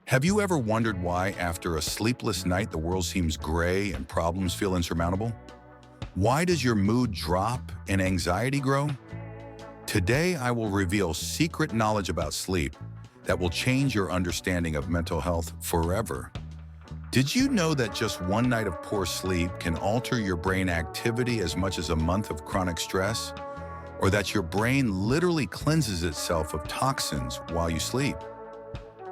Have you ever wondered why, after a sleepless night, the world seems gray and problems feel insurmountable? Why does your mood drop and anxiety grow? Today, I will reveal secret knowledge about sleep that will change your understanding of mental health forever. Did you know that just one night of poor sleep can alter your brain activity as much as a month of chronic stress? Or that your brain literally cleanses itself of toxins while you sleep?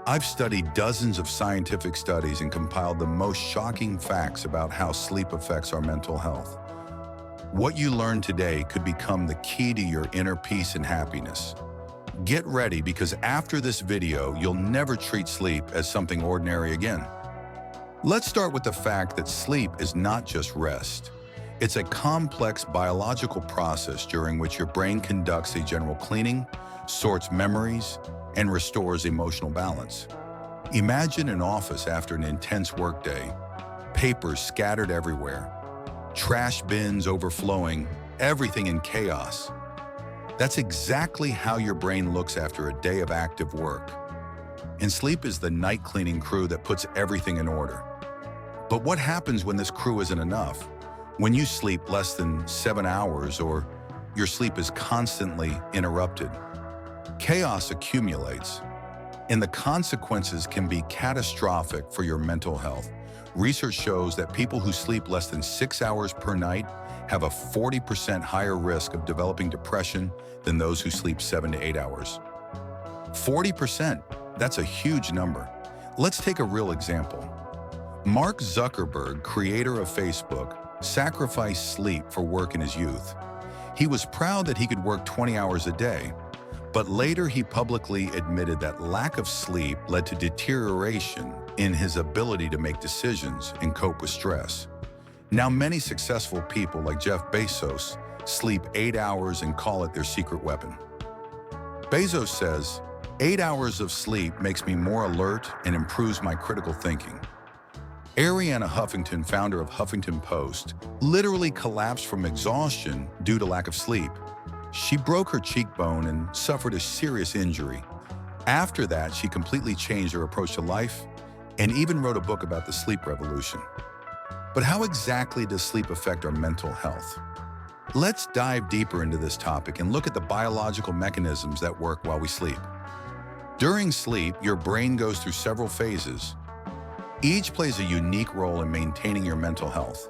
I've studied dozens of scientific studies and compiled the most shocking facts about how sleep affects our mental health. What you learn today could become the key to your inner peace and happiness. Get ready, because after this video, you'll never treat sleep as something ordinary again. Let's start with the fact that sleep is not just rest. It's a complex biological process during which your brain conducts a general cleaning, sorts memories, and restores emotional balance. Imagine an office after an intense workday, papers scattered everywhere, trash bins overflowing, everything in chaos. That's exactly how your brain looks after a day of active work. And sleep is the night cleaning crew that puts everything in order. But what happens when this crew isn't enough? When you sleep less than 7 hours, or your sleep is constantly interrupted? Chaos accumulates, and the consequences can be catastrophic for your mental health. Research shows that people who sleep less than 6 hours per night have a 40% higher risk of developing depression than those who sleep 7 to 8 hours. 40%, that's a huge number. Let's take a real example. Mark Zuckerberg, creator of Facebook, sacrificed sleep for work in his youth. He was proud that he could work 20 hours a day, but later he publicly admitted that lack of sleep led to deterioration in his ability to make decisions and cope with stress. Now, many successful people like Jeff Bezos sleep 8 hours and call it their secret weapon. Bezos says, "8 hours of sleep makes me more alert and improves my critical thinking." Arianna Huffington, founder of Huffington Post, literally collapsed from exhaustion due to lack of sleep. She broke her cheekbone and suffered a serious injury. After that, she completely changed her approach to life and even wrote a book about the sleep revolution. But how exactly does sleep affect our mental health? Let's dive deeper into this topic and look at the biological mechanisms that work while we sleep. During sleep, your brain goes through several phases. Each plays a unique role in maintaining your mental health.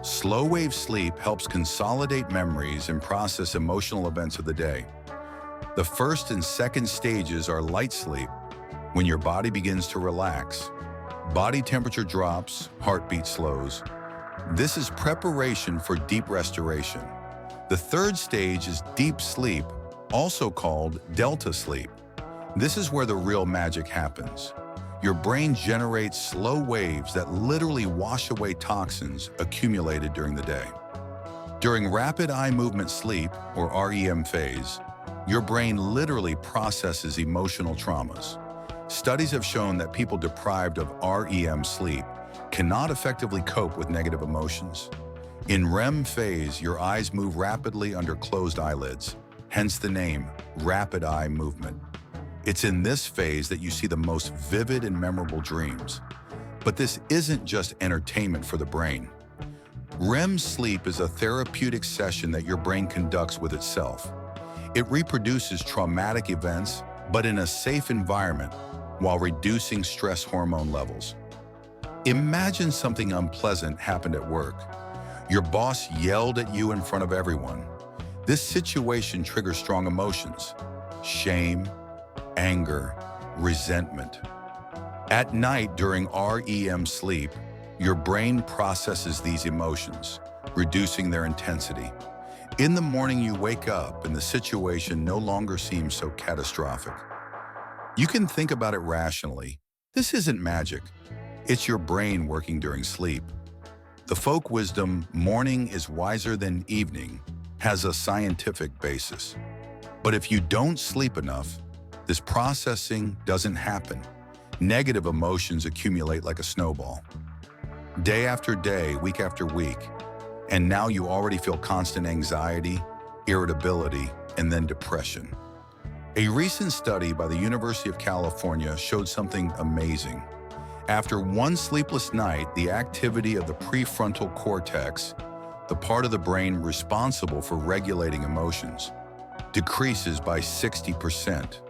Slow-wave sleep helps consolidate memories and process emotional events of the day. The first and second stages are light sleep, when your body begins to relax. Body temperature drops, heartbeat slows. This is preparation for deep restoration. The third stage is deep sleep, also called delta sleep. This is where the real magic happens. Your brain generates slow waves that literally wash away toxins accumulated during the day. During rapid eye movement sleep, or REM phase, your brain literally processes emotional traumas. Studies have shown that people deprived of REM sleep cannot effectively cope with negative emotions. In REM phase, your eyes move rapidly under closed eyelids, hence the name rapid eye movement. It's in this phase that you see the most vivid and memorable dreams. But this isn't just entertainment for the brain. REM sleep is a therapeutic session that your brain conducts with itself. It reproduces traumatic events, but in a safe environment, while reducing stress hormone levels. Imagine something unpleasant happened at work. Your boss yelled at you in front of everyone. This situation triggers strong emotions: shame, anger, resentment. At night, during REM sleep, your brain processes these emotions, reducing their intensity. In the morning, you wake up and the situation no longer seems so catastrophic. You can think about it rationally. This isn't magic. It's your brain working during sleep. The folk wisdom, "morning is wiser than evening," has a scientific basis. But if you don't sleep enough, this processing doesn't happen. Negative emotions accumulate like a snowball. Day after day, week after week, and now you already feel constant anxiety, irritability, and then depression. A recent study by the University of California showed something amazing. After one sleepless night, the activity of the prefrontal cortex, the part of the brain responsible for regulating emotions, decreases by 60%.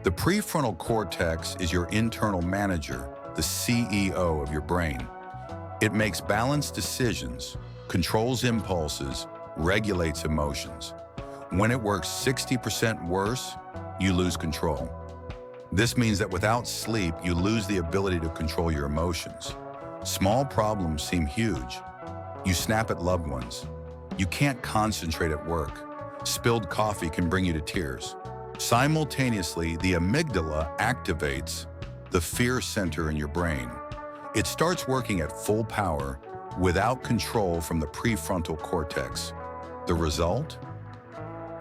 The prefrontal cortex is your internal manager, the CEO of your brain. It makes balanced decisions, controls impulses, regulates emotions. When it works 60% worse, you lose control. This means that without sleep, you lose the ability to control your emotions. Small problems seem huge. You snap at loved ones. You can't concentrate at work. Spilled coffee can bring you to tears. Simultaneously, the amygdala activates the fear center in your brain. It starts working at full power without control from the prefrontal cortex. The result?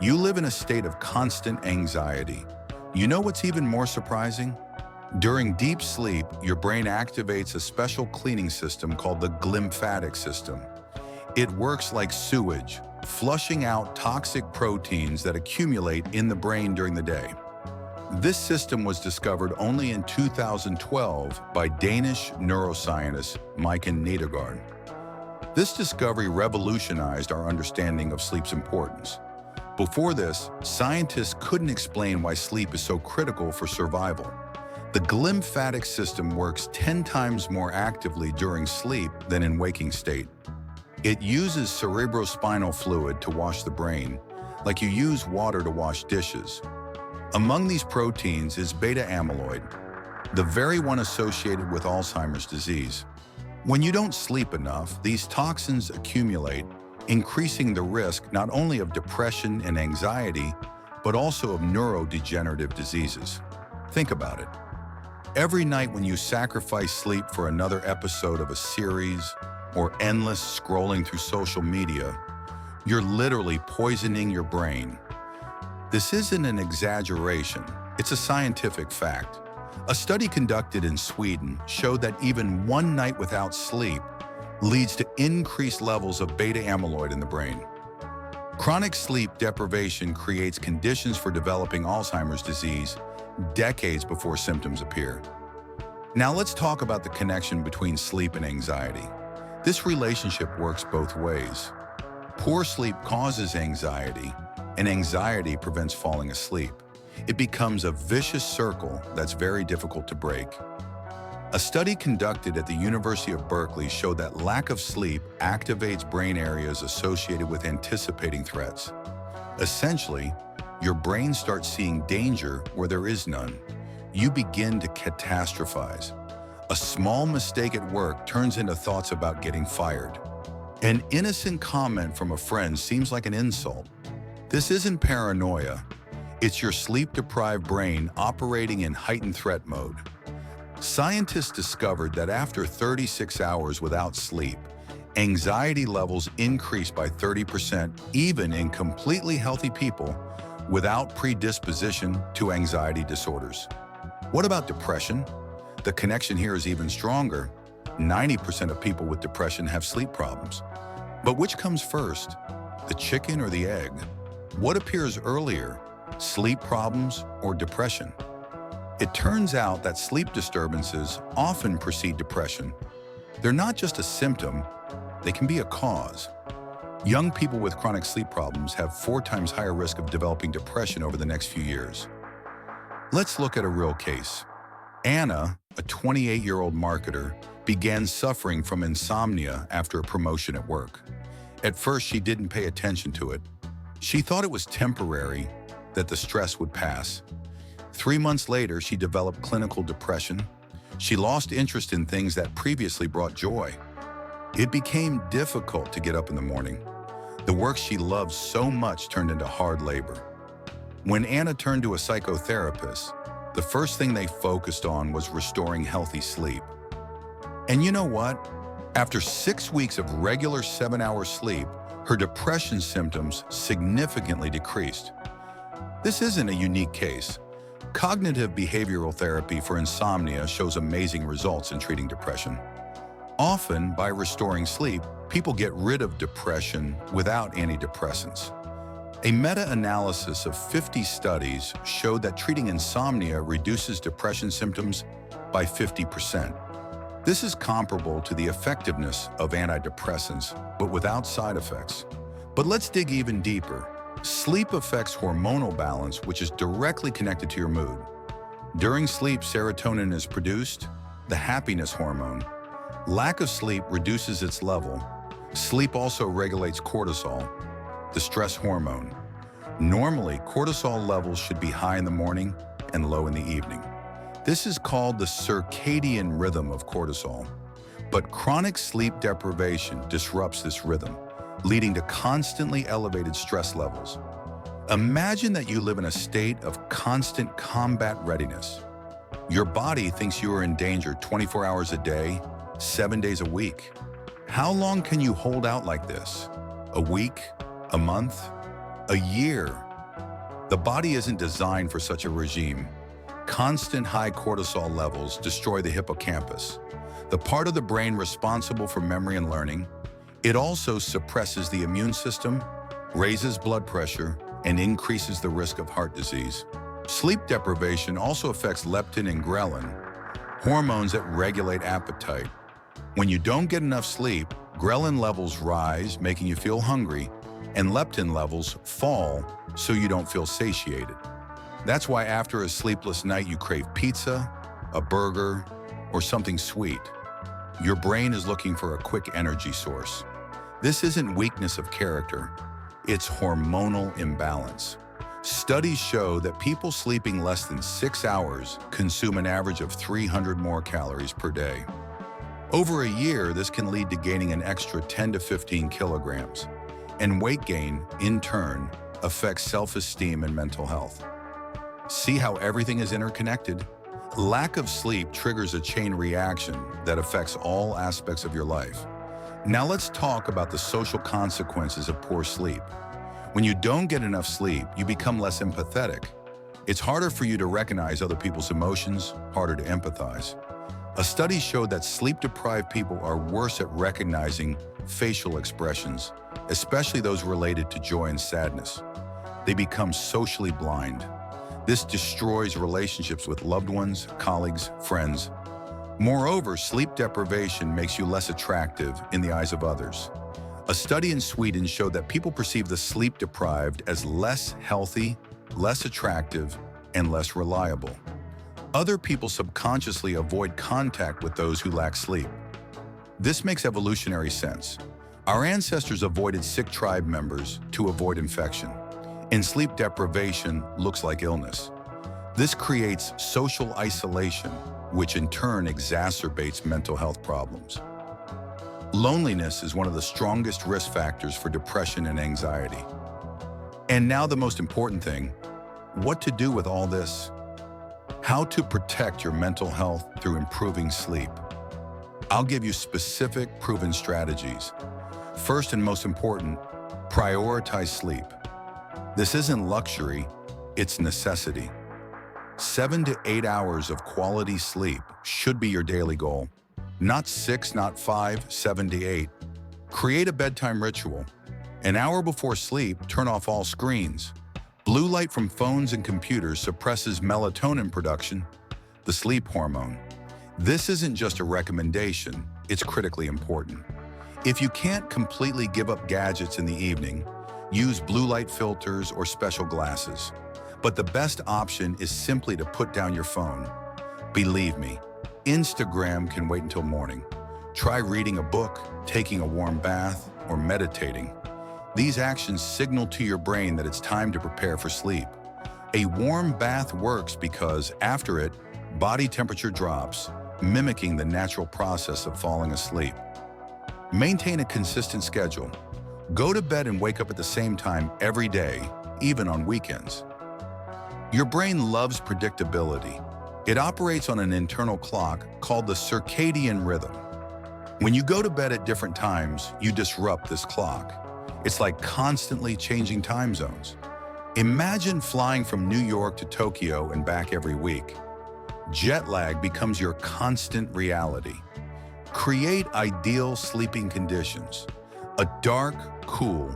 You live in a state of constant anxiety. You know what's even more surprising? During deep sleep, your brain activates a special cleaning system called the glymphatic system. It works like sewage, flushing out toxic proteins that accumulate in the brain during the day. This system was discovered only in 2012 by Danish neuroscientist Maiken Nedergaard. This discovery revolutionized our understanding of sleep's importance. Before this, scientists couldn't explain why sleep is so critical for survival. The glymphatic system works 10 times more actively during sleep than in waking state. It uses cerebrospinal fluid to wash the brain, like you use water to wash dishes. Among these proteins is beta amyloid, the very one associated with Alzheimer's disease. When you don't sleep enough, these toxins accumulate, increasing the risk not only of depression and anxiety, but also of neurodegenerative diseases. Think about it. Every night when you sacrifice sleep for another episode of a series or endless scrolling through social media, you're literally poisoning your brain. This isn't an exaggeration, it's a scientific fact. A study conducted in Sweden showed that even one night without sleep leads to increased levels of beta amyloid in the brain. Chronic sleep deprivation creates conditions for developing Alzheimer's disease decades before symptoms appear. Now let's talk about the connection between sleep and anxiety. This relationship works both ways. Poor sleep causes anxiety, and anxiety prevents falling asleep. It becomes a vicious circle that's very difficult to break. A study conducted at the University of Berkeley showed that lack of sleep activates brain areas associated with anticipating threats. Essentially, your brain starts seeing danger where there is none. You begin to catastrophize. A small mistake at work turns into thoughts about getting fired. An innocent comment from a friend seems like an insult. This isn't paranoia. It's your sleep-deprived brain operating in heightened threat mode. Scientists discovered that after 36 hours without sleep, anxiety levels increase by 30% even in completely healthy people without predisposition to anxiety disorders. What about depression? The connection here is even stronger. 90% of people with depression have sleep problems. But which comes first, the chicken or the egg? What appears earlier, sleep problems or depression? It turns out that sleep disturbances often precede depression. They're not just a symptom, they can be a cause. Young people with chronic sleep problems have 4 times higher risk of developing depression over the next few years. Let's look at a real case. Anna, a 28-year-old marketer, began suffering from insomnia after a promotion at work. At first, she didn't pay attention to it. She thought it was temporary, that the stress would pass. 3 months later, she developed clinical depression. She lost interest in things that previously brought joy. It became difficult to get up in the morning. The work she loved so much turned into hard labor. When Anna turned to a psychotherapist, the first thing they focused on was restoring healthy sleep. And you know what? After 6 weeks of regular 7-hour sleep, her depression symptoms significantly decreased. This isn't a unique case. Cognitive behavioral therapy for insomnia shows amazing results in treating depression. Often, by restoring sleep, people get rid of depression without antidepressants. A meta-analysis of 50 studies showed that treating insomnia reduces depression symptoms by 50%. This is comparable to the effectiveness of antidepressants, but without side effects. But let's dig even deeper. Sleep affects hormonal balance, which is directly connected to your mood. During sleep, serotonin is produced, the happiness hormone. Lack of sleep reduces its level. Sleep also regulates cortisol, the stress hormone. Normally, cortisol levels should be high in the morning and low in the evening. This is called the circadian rhythm of cortisol. But chronic sleep deprivation disrupts this rhythm, leading to constantly elevated stress levels. Imagine that you live in a state of constant combat readiness. Your body thinks you are in danger 24 hours a day, 7 days a week. How long can you hold out like this? A week? A month? A year? The body isn't designed for such a regime. Constant high cortisol levels destroy the hippocampus, the part of the brain responsible for memory and learning. It also suppresses the immune system, raises blood pressure, and increases the risk of heart disease. Sleep deprivation also affects leptin and ghrelin, hormones that regulate appetite. When you don't get enough sleep, ghrelin levels rise, making you feel hungry, and leptin levels fall, so you don't feel satiated. That's why after a sleepless night you crave pizza, a burger, or something sweet. Your brain is looking for a quick energy source. This isn't weakness of character, it's hormonal imbalance. Studies show that people sleeping less than 6 hours consume an average of 300 more calories per day. Over a year, this can lead to gaining an extra 10 to 15 kilograms. And weight gain, in turn, affects self-esteem and mental health. See how everything is interconnected? Lack of sleep triggers a chain reaction that affects all aspects of your life. Now let's talk about the social consequences of poor sleep. When you don't get enough sleep, you become less empathetic. It's harder for you to recognize other people's emotions, harder to empathize. A study showed that sleep-deprived people are worse at recognizing facial expressions, especially those related to joy and sadness. They become socially blind. This destroys relationships with loved ones, colleagues, friends. Moreover, sleep deprivation makes you less attractive in the eyes of others. A study in Sweden showed that people perceive the sleep-deprived as less healthy, less attractive, and less reliable. Other people subconsciously avoid contact with those who lack sleep. This makes evolutionary sense. Our ancestors avoided sick tribe members to avoid infection, and sleep deprivation looks like illness. This creates social isolation, which in turn exacerbates mental health problems. Loneliness is one of the strongest risk factors for depression and anxiety. And now the most important thing, what to do with all this? How to protect your mental health through improving sleep. I'll give you specific, proven strategies. First and most important, prioritize sleep. This isn't luxury, it's necessity. 7 to 8 hours of quality sleep should be your daily goal. Not 6, not 5, 7 to 8. Create a bedtime ritual. An hour before sleep, turn off all screens. Blue light from phones and computers suppresses melatonin production, the sleep hormone. This isn't just a recommendation, it's critically important. If you can't completely give up gadgets in the evening, use blue light filters or special glasses. But the best option is simply to put down your phone. Believe me, Instagram can wait until morning. Try reading a book, taking a warm bath, or meditating. These actions signal to your brain that it's time to prepare for sleep. A warm bath works because, after it, body temperature drops, mimicking the natural process of falling asleep. Maintain a consistent schedule. Go to bed and wake up at the same time every day, even on weekends. Your brain loves predictability. It operates on an internal clock called the circadian rhythm. When you go to bed at different times, you disrupt this clock. It's like constantly changing time zones. Imagine flying from New York to Tokyo and back every week. Jet lag becomes your constant reality. Create ideal sleeping conditions. A dark, cool,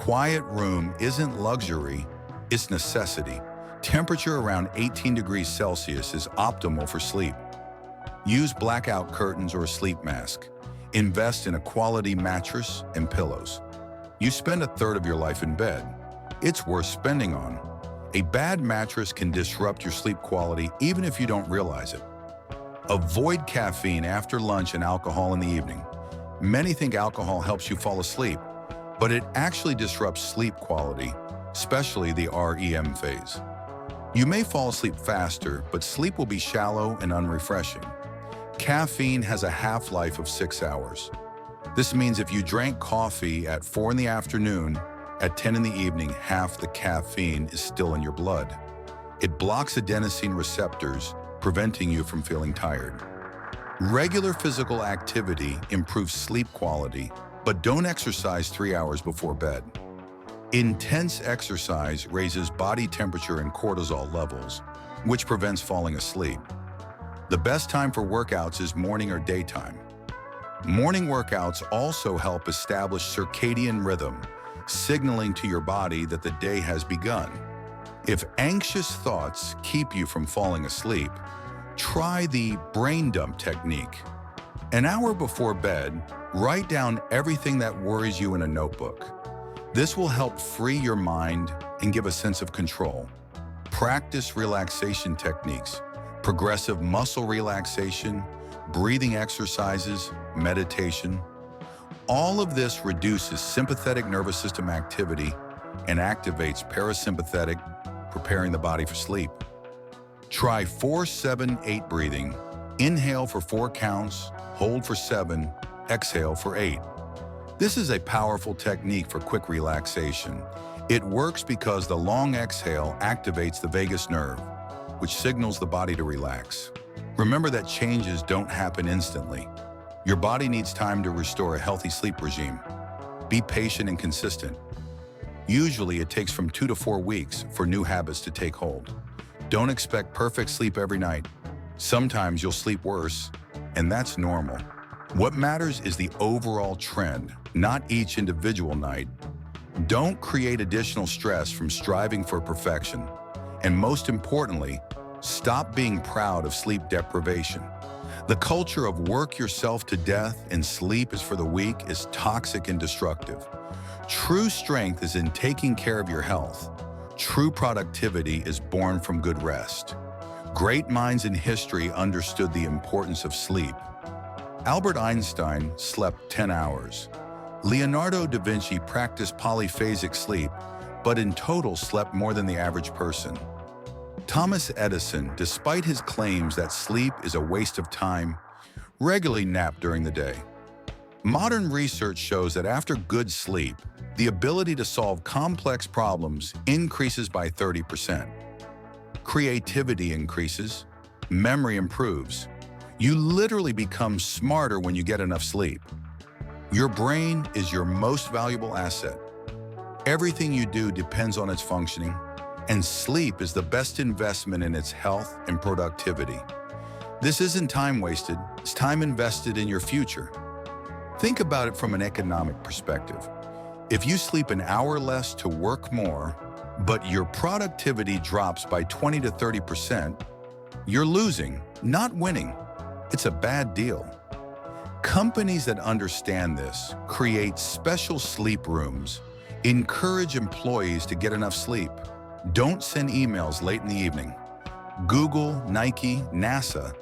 quiet room isn't luxury, it's necessity. Temperature around 18 degrees Celsius is optimal for sleep. Use blackout curtains or a sleep mask. Invest in a quality mattress and pillows. You spend a third of your life in bed. It's worth spending on. A bad mattress can disrupt your sleep quality even if you don't realize it. Avoid caffeine after lunch and alcohol in the evening. Many think alcohol helps you fall asleep, but it actually disrupts sleep quality, especially the REM phase. You may fall asleep faster, but sleep will be shallow and unrefreshing. Caffeine has a half-life of 6 hours. This means if you drank coffee at 4 in the afternoon, at 10 in the evening, half the caffeine is still in your blood. It blocks adenosine receptors, preventing you from feeling tired. Regular physical activity improves sleep quality, but don't exercise 3 hours before bed. Intense exercise raises body temperature and cortisol levels, which prevents falling asleep. The best time for workouts is morning or daytime. Morning workouts also help establish circadian rhythm, signaling to your body that the day has begun. If anxious thoughts keep you from falling asleep, try the brain dump technique. An hour before bed, write down everything that worries you in a notebook. This will help free your mind and give a sense of control. Practice relaxation techniques, progressive muscle relaxation, breathing exercises, meditation. All of this reduces sympathetic nervous system activity and activates parasympathetic, preparing the body for sleep. Try 4-7-8 breathing. Inhale for 4 counts, hold for 7, exhale for 8. This is a powerful technique for quick relaxation. It works because the long exhale activates the vagus nerve, which signals the body to relax. Remember that changes don't happen instantly. Your body needs time to restore a healthy sleep regime. Be patient and consistent. Usually it takes from 2 to 4 weeks for new habits to take hold. Don't expect perfect sleep every night. Sometimes you'll sleep worse, and that's normal. What matters is the overall trend, not each individual night. Don't create additional stress from striving for perfection. And most importantly, stop being proud of sleep deprivation. The culture of work yourself to death and sleep is for the weak is toxic and destructive. True strength is in taking care of your health. True productivity is born from good rest. Great minds in history understood the importance of sleep. Albert Einstein slept 10 hours. Leonardo da Vinci practiced polyphasic sleep, but in total slept more than the average person. Thomas Edison, despite his claims that sleep is a waste of time, regularly napped during the day. Modern research shows that after good sleep, the ability to solve complex problems increases by 30%. Creativity increases, memory improves. You literally become smarter when you get enough sleep. Your brain is your most valuable asset. Everything you do depends on its functioning, and sleep is the best investment in its health and productivity. This isn't time wasted, it's time invested in your future. Think about it from an economic perspective. If you sleep an hour less to work more, but your productivity drops by 20 to 30%, you're losing, not winning. It's a bad deal. Companies that understand this create special sleep rooms, encourage employees to get enough sleep. Don't send emails late in the evening. Google, Nike, NASA,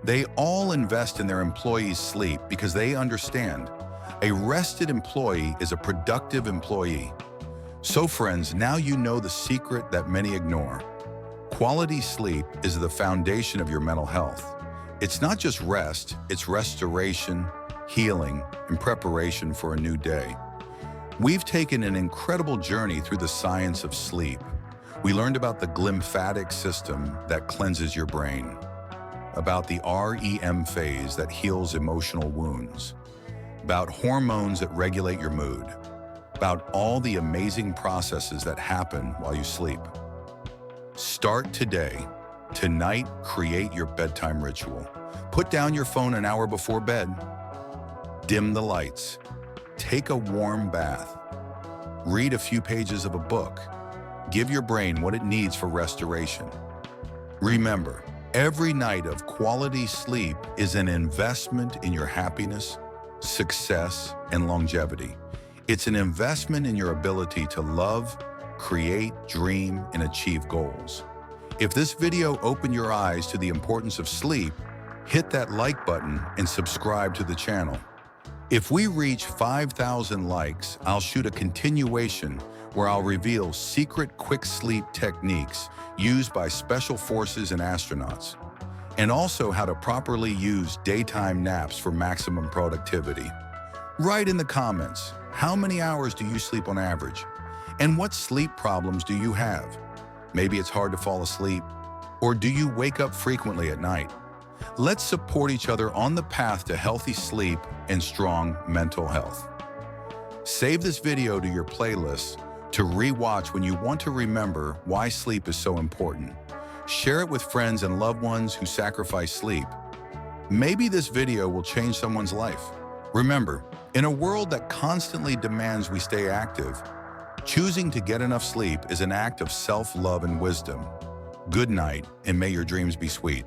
they all invest in their employees' sleep because they understand a rested employee is a productive employee. So friends, now you know the secret that many ignore. Quality sleep is the foundation of your mental health. It's not just rest, it's restoration, healing, and preparation for a new day. We've taken an incredible journey through the science of sleep. We learned about the glymphatic system that cleanses your brain, about the REM phase that heals emotional wounds, about hormones that regulate your mood, about all the amazing processes that happen while you sleep. Start today. Tonight, create your bedtime ritual. Put down your phone an hour before bed. Dim the lights. Take a warm bath. Read a few pages of a book. Give your brain what it needs for restoration. Remember, every night of quality sleep is an investment in your happiness, success, and longevity. It's an investment in your ability to love, create, dream, and achieve goals. If this video opened your eyes to the importance of sleep, hit that like button and subscribe to the channel. If we reach 5,000 likes, I'll shoot a continuation where I'll reveal secret quick sleep techniques used by special forces and astronauts, and also how to properly use daytime naps for maximum productivity. Write in the comments, how many hours do you sleep on average? And what sleep problems do you have? Maybe it's hard to fall asleep, or do you wake up frequently at night? Let's support each other on the path to healthy sleep and strong mental health. Save this video to your playlist to re-watch when you want to remember why sleep is so important. Share it with friends and loved ones who sacrifice sleep. Maybe this video will change someone's life. Remember, in a world that constantly demands we stay active, choosing to get enough sleep is an act of self-love and wisdom. Good night, and may your dreams be sweet.